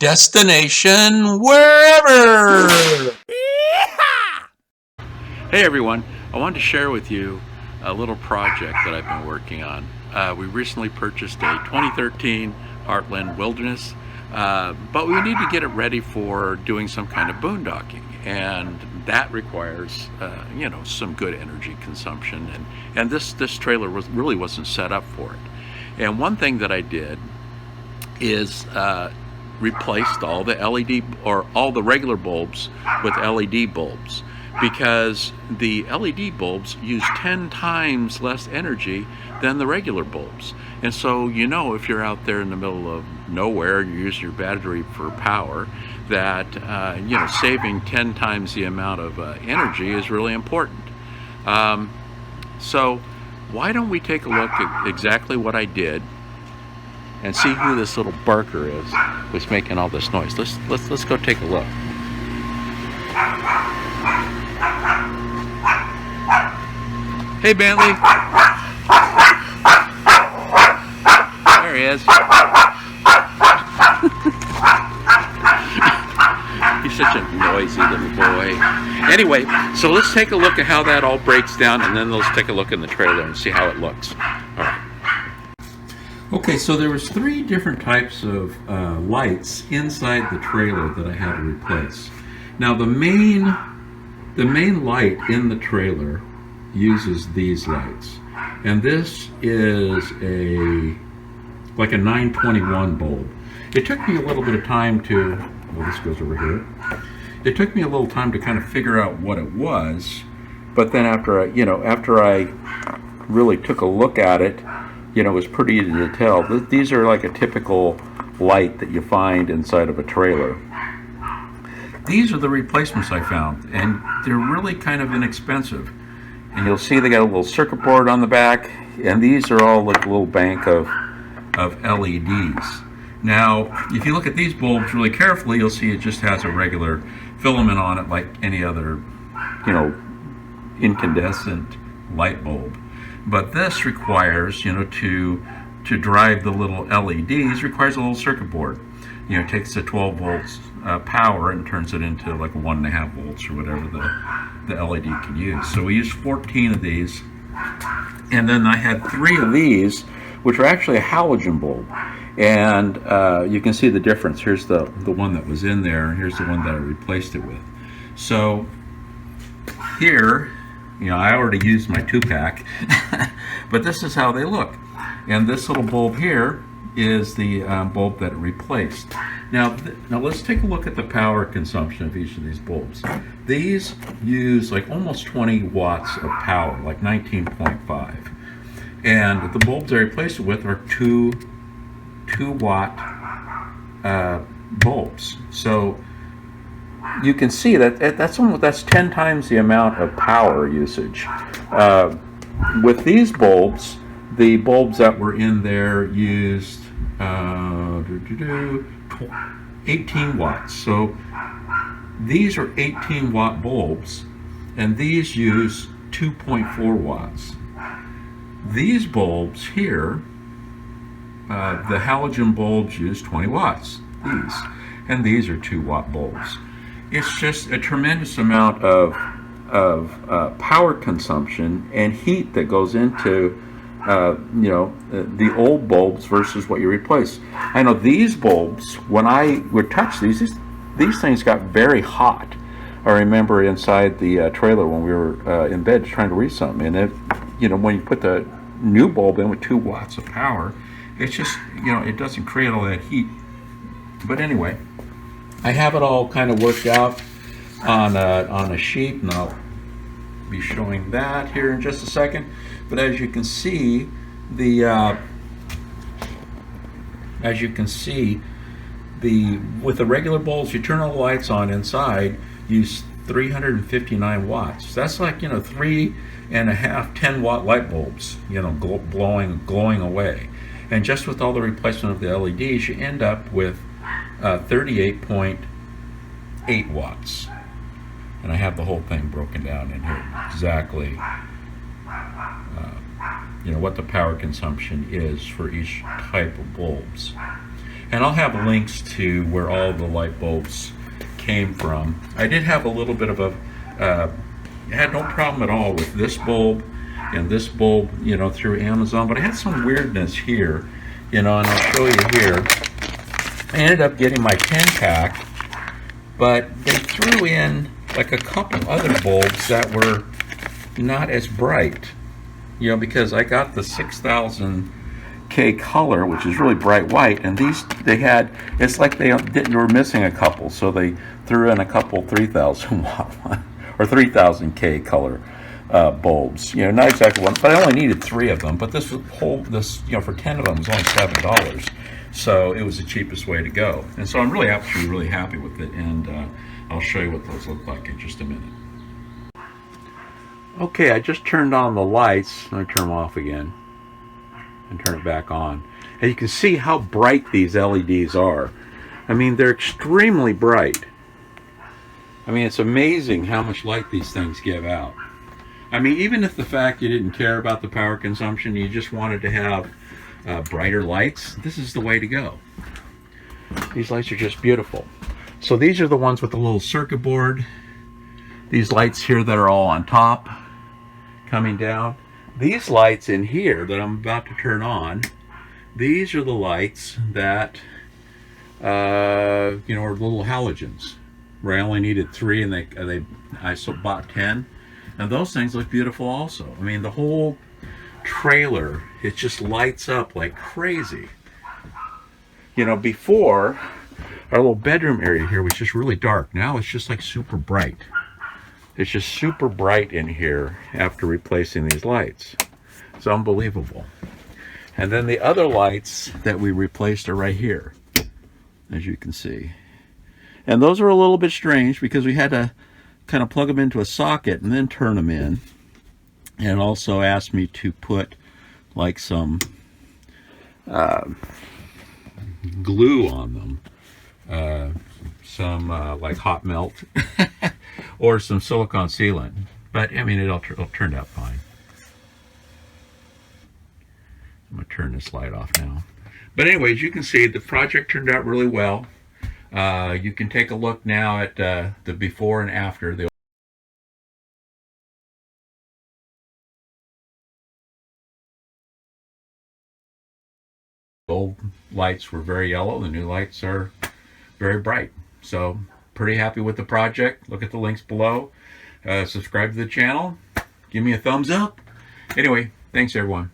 Destination wherever. Hey everyone, I wanted to share with you a little project that I've been working on. We recently purchased a 2013 Heartland Wilderness, but we need to get it ready for doing some kind of boondocking, and that requires some good energy consumption, and this trailer really wasn't set up for it. And one thing that I did is replaced all the LED or all the regular bulbs with LED bulbs, because the LED bulbs use 10 times less energy than the regular bulbs. And so, if you're out there in the middle of nowhere and you use your battery for power, that saving 10 times the amount of energy is really important. So why don't we take a look at exactly what I did and see who this little barker is who's making all this noise. Let's go take a look. Hey, Bentley. There he is. He's such a noisy little boy. Anyway, so let's take a look at how that all breaks down, and then let's take a look in the trailer and see how it looks. All right. Okay, so there was 3 different types of lights inside the trailer that I had to replace. Now the main light in the trailer uses these lights, and this is like a 921 bulb. It took me a little bit of time to, well, this goes over here. It took me a little time to kind of figure out what it was, but then after I really took a look at it, it was pretty easy to tell. These are like a typical light that you find inside of a trailer. These are the replacements I found, and they're really kind of inexpensive. And you'll see they got a little circuit board on the back, and these are all like a little bank of LEDs. Now, if you look at these bulbs really carefully, you'll see it just has a regular filament on it like any other, incandescent light bulb. But this requires, to drive the little LEDs, requires a little circuit board. It takes the 12 volts power and turns it into like 1.5 volts or whatever the LED can use. So we used 14 of these, and then I had 3 of these, which are actually a halogen bulb. And you can see the difference. Here's the one that was in there, and here's the one that I replaced it with. So here, I already used my 2-pack, but this is how they look. And this little bulb here is the bulb that it replaced. Now let's take a look at the power consumption of each of these bulbs. These use like almost 20 watts of power, like 19.5. And the bulbs I replaced it with are 2 watt bulbs. So you can see that that's 10 times the amount of power usage. With these bulbs, the bulbs that were in there used 18 watts. So these are 18 watt bulbs, and these use 2.4 watts. These bulbs here, the halogen bulbs use 20 watts, and these are 2 watt bulbs. It's just a tremendous amount of power consumption and heat that goes into the old bulbs versus what you replace. I know these bulbs, when I would touch these things got very hot. I remember inside the trailer when we were in bed trying to read something, and when you put the new bulb in with 2 watts of power, it's just, it doesn't create all that heat. But anyway, I have it all kind of worked out on a sheet, and I'll be showing that here in just a second. But as you can see, with the regular bulbs, you turn all the lights on inside, use 359 watts. That's like 3.5 10-watt light bulbs, glowing away. And just with all the replacement of the LEDs, you end up with 38.8 watts. And I have the whole thing broken down in here exactly, what the power consumption is for each type of bulbs. And I'll have links to where all the light bulbs came from. I did have a little bit of a, had no problem at all with this bulb and this bulb, you know, through Amazon, but I had some weirdness here, you know, and I'll show you here. I ended up getting my 10 pack, but they threw in like a couple other bulbs that were not as bright, you know, because I got the 6000K color, which is really bright white, and these, they had, it's like they were missing a couple, so they threw in a couple 3000 watt one, or 3000K color bulbs, you know, not exactly one, but I only needed 3 of them, but this whole, you know, for 10 of them was only $7, so it was the cheapest way to go, and so I'm really actually really happy with it, and I'll show you what those look like in just a minute. Okay, I just turned on the lights. Let me turn them off again and turn it back on, and you can see how bright these LEDs are. I mean, they're extremely bright. I mean, it's amazing how much light these things give out. I mean, even if the fact you didn't care about the power consumption, you just wanted to have brighter lights, this is the way to go. These lights are just beautiful. So these are the ones with the little circuit board. These lights here that are all on top, coming down. These lights in here that I'm about to turn on, these are the lights that, you know, are little halogens, where I only needed 3 and I bought 10. And those things look beautiful also. I mean, the whole trailer, it just lights up like crazy. You know, before, our little bedroom area here was just really dark. Now it's just like super bright. It's just super bright in here after replacing these lights. It's unbelievable. And then the other lights that we replaced are right here, as you can see. And those are a little bit strange because we had to kind of plug them into a socket and then turn them in. And also asked me to put like some glue on them. Some like hot melt or some silicone sealant, but I mean it all turned out fine. I'm gonna turn this light off now, but anyways, you can see the project turned out really well. You can take a look now at the before and after. The old lights were very yellow, the new lights are very bright. So pretty happy with the project. Look at the links below. Subscribe to the channel. Give me a thumbs up. Anyway, thanks everyone.